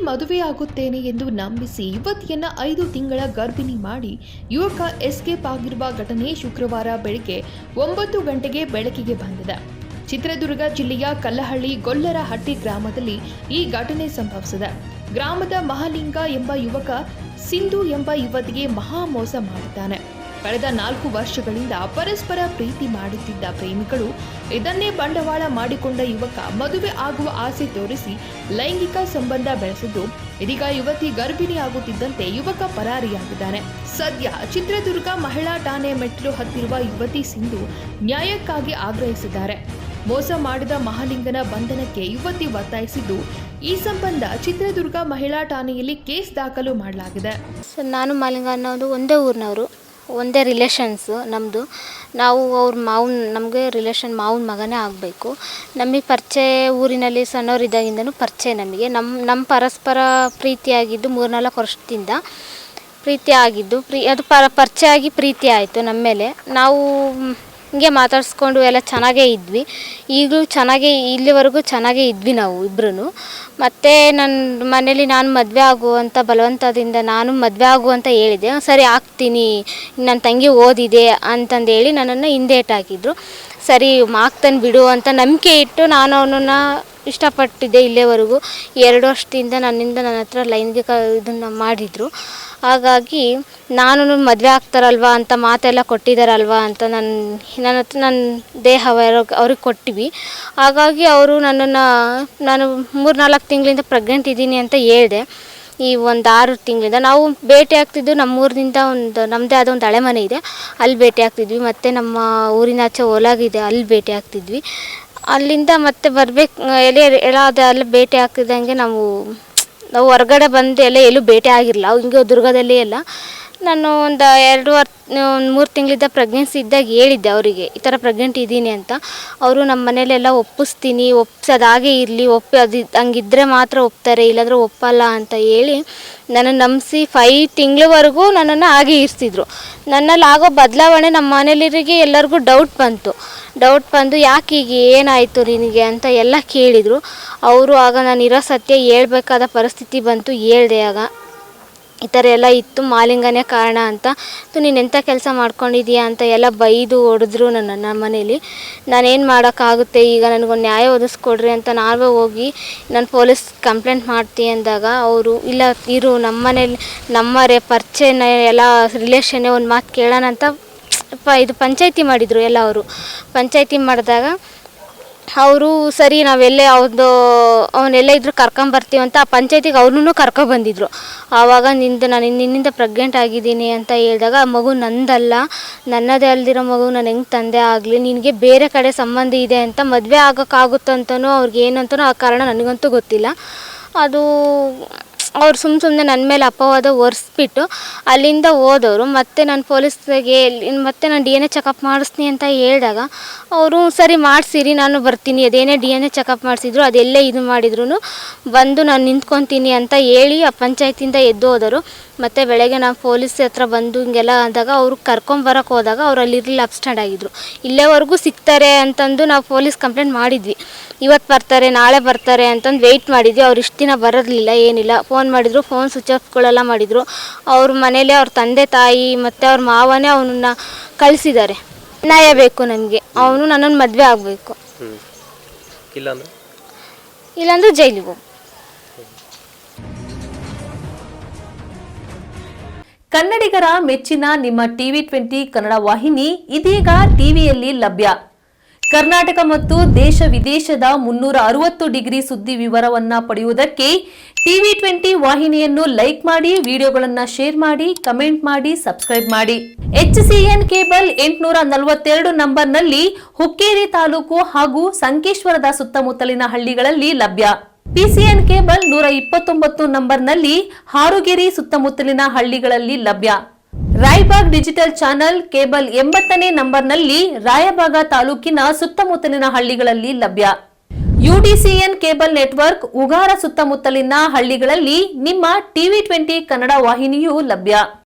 ಮದುವೆಯಾಗುತ್ತೇನೆ ಎಂದು ನಂಬಿಸಿ ಯುವತಿಯನ್ನ 5 ತಿಂಗಳ ಗರ್ಭಿಣಿ ಮಾಡಿ ಯುವಕ ಎಸ್ಕೇಪ್ ಆಗಿರುವ ಘಟನೆ ಶುಕ್ರವಾರ ಬೆಳಗ್ಗೆ 9 ಗಂಟೆಗೆ ಬೆಳಕಿಗೆ ಬಂದಿದೆ. ಚಿತ್ರದುರ್ಗ ಜಿಲ್ಲೆಯ ಕಲ್ಲಹಳ್ಳಿ ಗೊಲ್ಲರಹಟ್ಟಿ ಗ್ರಾಮದಲ್ಲಿ ಈ ಘಟನೆ ಸಂಭವಿಸಿದೆ. ಗ್ರಾಮದ ಮಹಾಲಿಂಗ ಎಂಬ ಯುವಕ ಸಿಂಧು ಎಂಬ ಯುವತಿಗೆ ಮಹಾ ಮೋಸ ಮಾಡಿದ್ದಾನೆ. ಕಳೆದ 4 ವರ್ಷಗಳಿಂದ ಪರಸ್ಪರ ಪ್ರೀತಿ ಮಾಡುತ್ತಿದ್ದ ಪ್ರೇಮಿಗಳು ಇದನ್ನೇ ಬಂಡವಾಳ ಮಾಡಿಕೊಂಡ ಯುವಕ ಮದುವೆ ಆಗುವ ಆಸೆ ತೋರಿಸಿ ಲೈಂಗಿಕ ಸಂಬಂಧ ಬೆಳೆಸಿದ್ದು, ಇದೀಗ ಯುವತಿ ಗರ್ಭಿಣಿಯಾಗುತ್ತಿದ್ದಂತೆ ಯುವಕ ಪರಾರಿಯಾಗಿದ್ದಾನೆ. ಸದ್ಯ ಚಿತ್ರದುರ್ಗ ಮಹಿಳಾ ಠಾಣೆ ಮೆಟ್ಟಿಲು ಹತ್ತಿರುವ ಯುವತಿ ಸಿಂಧು ನ್ಯಾಯಕ್ಕಾಗಿ ಆಗ್ರಹಿಸಿದ್ದಾರೆ. ಮೋಸ ಮಾಡಿದ ಮಹಾಲಿಂಗನ ಬಂಧನಕ್ಕೆ ಯುವತಿ ಒತ್ತಾಯಿಸಿದ್ದು, ಈ ಸಂಬಂಧ ಚಿತ್ರದುರ್ಗ ಮಹಿಳಾ ಠಾಣೆಯಲ್ಲಿ ಕೇಸ್ ದಾಖಲು ಮಾಡಲಾಗಿದೆ. ನಾನು ಮಹಾಲಿಂಗ ಅನ್ನೋದು ಒಂದೇ ಊರಿನವರು, ಒಂದೇ ರಿಲೇಷನ್ಸು ನಮ್ಮದು. ನಾವು ಅವ್ರ ಮಾವನ ನಮಗೆ ರಿಲೇಷನ್ ಮಾವನ ಮಗನೇ ಆಗಬೇಕು. ನಮಗೆ ಪರಿಚಯ ಊರಿನಲ್ಲಿ ಸಣ್ಣವರಿದ್ದಾಗಿಂದನೂ ಪರಿಚಯ ನಮಗೆ. ನಮ್ಮ ಪರಸ್ಪರ ಪ್ರೀತಿಯಾಗಿದ್ದು 3-4 ವರ್ಷದಿಂದ ಪ್ರೀತಿ ಆಗಿದ್ದು ಅದು ಪರಿಚಯ ಆಗಿ ಪ್ರೀತಿ ಆಯಿತು ನಮ್ಮ ಮೇಲೆ. ನಾವು ಹಿಂಗೆ ಮಾತಾಡಿಸ್ಕೊಂಡು ಎಲ್ಲ ಚೆನ್ನಾಗೇ ಇದ್ವಿ. ಈಗಲೂ ಇಲ್ಲಿವರೆಗೂ ಚೆನ್ನಾಗೇ ಇದ್ವಿ ನಾವು ಇಬ್ಬರೂ. ಮತ್ತು ನನ್ನ ಮನೇಲಿ ನಾನು ಮದುವೆ ಆಗುವಂಥ ಬಲವಂತದಿಂದ ನಾನು ಮದುವೆ ಆಗುವಂತ ಹೇಳಿದೆ. ಸರಿ ಆಗ್ತೀನಿ, ನನ್ನ ತಂಗಿ ಓದಿದೆ ಅಂತಂದೇಳಿ ನನ್ನನ್ನು ಹಿಂದೇಟಾಕಿದ್ರು. ಸರಿ ಆಗ್ತಾನೆ ಬಿಡು ಅಂತ ನಂಬಿಕೆ ಇಟ್ಟು ನಾನು ಅವನನ್ನು ಇಷ್ಟಪಟ್ಟಿದ್ದೆ. ಇಲ್ಲಿವರೆಗೂ 2 ವರ್ಷದಿಂದ ನನ್ನ ಹತ್ರ ಲೈಂಗಿಕ ಇದನ್ನು ಮಾಡಿದರು. ಹಾಗಾಗಿ ನಾನು ಮದುವೆ ಆಗ್ತಾರಲ್ವ ಅಂತ ಮಾತೆಲ್ಲ ಕೊಟ್ಟಿದ್ದಾರಲ್ವ ಅಂತ ನನ್ನ ದೇಹ ಅವ್ರಿಗೆ ಕೊಟ್ಟಿವಿ. ಹಾಗಾಗಿ ಅವರು ನಾನು 3-4 ತಿಂಗಳಿಂದ ಪ್ರೆಗ್ನೆಂಟ್ ಇದ್ದೀನಿ ಅಂತ ಹೇಳಿದೆ. ಈ 6 ತಿಂಗಳಿಂದ ನಾವು ಭೇಟಿ ಆಗ್ತಿದ್ದು. ನಮ್ಮೂರಿನಿಂದ ನಮ್ಮದೇ ಆದ ಒಂದು ಹಳೆ ಮನೆ ಇದೆ, ಅಲ್ಲಿ ಭೇಟಿ ಆಗ್ತಿದ್ವಿ. ಮತ್ತು ನಮ್ಮ ಊರಿನಾಚೆ ಹೊಲಾಗಿದೆ, ಅಲ್ಲಿ ಭೇಟಿ ಆಗ್ತಿದ್ವಿ. ಅಲ್ಲಿಂದ ಮತ್ತೆ ಬರಬೇಕು ಎಲ್ಲ ಭೇಟಿ ಆಗ್ತಿದ್ದಂಗೆ ನಾವು ಹೊರಗಡೆ ಬಂದು ಎಲ್ಲೂ ಭೇಟಿ ಆಗಿರಲ್ಲ. ಹಿಂಗೆ ದುರ್ಗದಲ್ಲಿ ಎಲ್ಲ ನಾನು ಒಂದು 3 ತಿಂಗಳಿಂದ ಪ್ರೆಗ್ನೆನ್ಸಿ ಇದ್ದಾಗ ಹೇಳಿದ್ದೆ ಅವರಿಗೆ, ಈ ಥರ ಪ್ರೆಗ್ನೆಂಟ್ ಇದ್ದೀನಿ ಅಂತ. ಅವರು ನಮ್ಮ ಮನೇಲೆಲ್ಲ ಒಪ್ಸೋದಾಗೆ ಇರಲಿ, ಅದು ಹಂಗಿದ್ರೆ ಮಾತ್ರ ಒಪ್ತಾರೆ, ಇಲ್ಲಾಂದರೆ ಒಪ್ಪಲ್ಲ ಅಂತ ಹೇಳಿ ನನ್ನನ್ನು ನಂಬಿಸಿ 5 ತಿಂಗಳವರೆಗೂ ನನ್ನನ್ನು ಹಾಗೆ ಇರಿಸಿದ್ರು. ನನ್ನಲ್ಲಿ ಆಗೋ ಬದಲಾವಣೆ ನಮ್ಮ ಮನೇಲಿರಿಗೆ ಎಲ್ಲರಿಗೂ ಡೌಟ್ ಬಂದು ಯಾಕೆ ಈಗ ಏನಾಯಿತು ನಿನಗೆ ಅಂತ ಎಲ್ಲ ಕೇಳಿದರು. ಅವರು ಆಗ ನಾನು ಇರೋ ಸತ್ಯ ಹೇಳ್ಬೇಕಾದ ಪರಿಸ್ಥಿತಿ ಬಂತು. ಹೇಳಿದೆ ಆಗ ಈ ಥರ ಎಲ್ಲ ಇತ್ತು, ಮಾಲಿಂಗನೇ ಕಾರಣ ಅಂತ. ನೀನು ಎಂಥ ಕೆಲಸ ಮಾಡ್ಕೊಂಡಿದ್ದೀಯಾ ಅಂತ ಎಲ್ಲ ಬೈದು ಹೊಡೆದ್ರು ನಮ್ಮ ಮನೇಲಿ. ನಾನೇನು ಮಾಡೋಕ್ಕಾಗುತ್ತೆ, ಈಗ ನನಗೊಂದು ನ್ಯಾಯ ಒದಗಿಸ್ಕೊಡ್ರಿ ಅಂತ ನಾವೇ ಹೋಗಿ ನಾನು ಪೊಲೀಸ್ ಕಂಪ್ಲೇಂಟ್ ಮಾಡ್ತೀನಿ ಅಂದಾಗ ಅವರು ಇಲ್ಲ ಇರು, ನಮ್ಮ ಮನೇಲಿ ನಮ್ಮರೇ ಪರಿಚಯನ ಎಲ್ಲ ರಿಲೇಷನ್ನೇ ಒಂದು ಮಾತು ಕೇಳೋಣ ಅಂತ ಇದು ಪಂಚಾಯಿತಿ ಮಾಡಿದರು ಎಲ್ಲ. ಅವರು ಪಂಚಾಯಿತಿ ಮಾಡಿದಾಗ ಅವರು ಸರಿ ನಾವೆಲ್ಲೇ ಅವನ್ನೆಲ್ಲ ಇದ್ರೂ ಕರ್ಕೊಂಬರ್ತೀವಿ ಅಂತ ಆ ಪಂಚಾಯತಿಗೆ ಅವ್ರನ್ನೂ ಕರ್ಕೊಬಂದಿದ್ರು. ಆವಾಗ ನಾನು ನಿನ್ನಿಂದ ಪ್ರೆಗ್ನೆಂಟ್ ಆಗಿದ್ದೀನಿ ಅಂತ ಹೇಳಿದಾಗ ಆ ಮಗು ನಂದಲ್ಲ, ನನ್ನದೇ ಅಲ್ದಿರೋ ಮಗು ನಾನು ಹೆಂಗೆ ತಂದೆ ಆಗಲಿ, ನಿನಗೆ ಬೇರೆ ಕಡೆ ಸಂಬಂಧ ಇದೆ ಅಂತ ಮದುವೆ ಆಗೋಕ್ಕಾಗುತ್ತಂತನೂ ಅವ್ರಿಗೆ ಏನಂತನೂ ಆ ಕಾರಣ ನನಗಂತೂ ಗೊತ್ತಿಲ್ಲ. ಅದು ಅವ್ರು ಸುಮ್ಮನೆ ನನ್ನ ಮೇಲೆ ಅಪವಾದ ಹೊರಿಸ್ಬಿಟ್ಟು ಅಲ್ಲಿಂದ ಹೋದವರು. ಮತ್ತು ನಾನು ಪೊಲೀಸ್ಗೆ ಮತ್ತೆ ನಾನು DNA ಚೆಕಪ್ ಮಾಡಿಸ್ತೀನಿ ಅಂತ ಹೇಳಿದಾಗ ಅವರು ಸರಿ ಮಾಡಿಸಿರಿ ನಾನು ಬರ್ತೀನಿ, ಅದೇನೇ DNA ಚೆಕಪ್ ಮಾಡಿಸಿದ್ರು ಅದೆಲ್ಲೇ ಇದು ಮಾಡಿದ್ರು ಬಂದು ನಾನು ನಿಂತ್ಕೊತೀನಿ ಅಂತ ಹೇಳಿ ಆ ಪಂಚಾಯತಿಯಿಂದ ಎದ್ದು ಹೋದರು. ಮತ್ತು ಬೆಳಗ್ಗೆ ನಾವು ಪೊಲೀಸ್ ಹತ್ರ ಬಂದು ಹಿಂಗೆಲ್ಲ ಆದಾಗ ಅವರು ಕರ್ಕೊಂಬರಕ್ಕೆ ಹೋದಾಗ ಅವ್ರು ಅಲ್ಲಿರಲಿಲ್ಲ, ಅಬ್ಸ್ಟೆಂಡ್ ಆಗಿದ್ದರು. ಇಲ್ಲೇವರೆಗೂ ಸಿಗ್ತಾರೆ ಅಂತಂದು ನಾವು ಪೊಲೀಸ್ ಕಂಪ್ಲೇಂಟ್ ಮಾಡಿದ್ವಿ. ಇವತ್ತು ಬರ್ತಾರೆ ನಾಳೆ ಬರ್ತಾರೆ ಅಂತಂದು ವೆಯ್ಟ್ ಮಾಡಿದ್ವಿ. ಅವ್ರು ಇಷ್ಟು ದಿನ ಬರೋದಿಲ್ಲ, ಏನಿಲ್ಲ. ಫೋನ್ ಮಾಡಿದರು, ಫೋನ್ ಸ್ವಿಚ್ ಆಫ್ಗಳೆಲ್ಲ ಮಾಡಿದರು. ಅವ್ರ ಮನೇಲಿ ಅವ್ರ ತಂದೆ ತಾಯಿ ಮತ್ತು ಅವ್ರ ಮಾವನೇ ಅವನನ್ನು ಕಳಿಸಿದ್ದಾರೆ. ನ್ಯಾಯ ಬೇಕು ನಮಗೆ, ಅವನು ನನ್ನನ್ನು ಮದುವೆ ಆಗಬೇಕು, ಇಲ್ಲಾಂದ್ರೆ ಜೈಲಿಗೆ ಹೋಗು. ಕನ್ನಡಿಗರ ಮೆಚ್ಚಿನ ನಿಮ್ಮ TV20 ಕನ್ನಡ ವಾಹಿನಿ ಇದೀಗ ಟಿವಿಯಲ್ಲಿ ಲಭ್ಯ. ಕರ್ನಾಟಕ ಮತ್ತು ದೇಶ ವಿದೇಶದ 360 ಡಿಗ್ರಿ ಸುದ್ದಿ ವಿವರವನ್ನ ಪಡೆಯುವುದಕ್ಕೆ TV20 ವಾಹಿನಿಯನ್ನು ಲೈಕ್ ಮಾಡಿ, ವಿಡಿಯೋಗಳನ್ನು ಶೇರ್ ಮಾಡಿ, ಕಮೆಂಟ್ ಮಾಡಿ, ಸಬ್ಸ್ಕ್ರೈಬ್ ಮಾಡಿ. HCN ಕೇಬಲ್ 842 ನಂಬರ್ನಲ್ಲಿ ಹುಕ್ಕೇರಿ ತಾಲೂಕು ಹಾಗೂ ಸಂಕೇಶ್ವರದ ಸುತ್ತಮುತ್ತಲಿನ ಹಳ್ಳಿಗಳಲ್ಲಿ ಲಭ್ಯ. PCN ಕೇಬಲ್ 129 ನಂಬರ್ನಲ್ಲಿ ಹಾರುಗೆರೆ ಸುತ್ತಮುತ್ತಲಿನ ಹಳ್ಳಿಗಳಲ್ಲಿ ಲಭ್ಯ. ರಾಯಬಾಗ್ ಡಿಜಿಟಲ್ ಚಾನೆಲ್ ಕೇಬಲ್ 80ನೇ ನಂಬರ್ನಲ್ಲಿ ರಾಯಬಾಗ ತಾಲೂಕಿನ ಸುತ್ತಮುತ್ತಲಿನ ಹಳ್ಳಿಗಳಲ್ಲಿ ಲಭ್ಯ. UDCN ಕೇಬಲ್ ನೆಟ್ವರ್ಕ್ ಉಗಾರ ಸುತ್ತಮುತ್ತಲಿನ ಹಳ್ಳಿಗಳಲ್ಲಿ ನಿಮ್ಮ TV20 ಕನ್ನಡ ವಾಹಿನಿಯೂ ಲಭ್ಯ.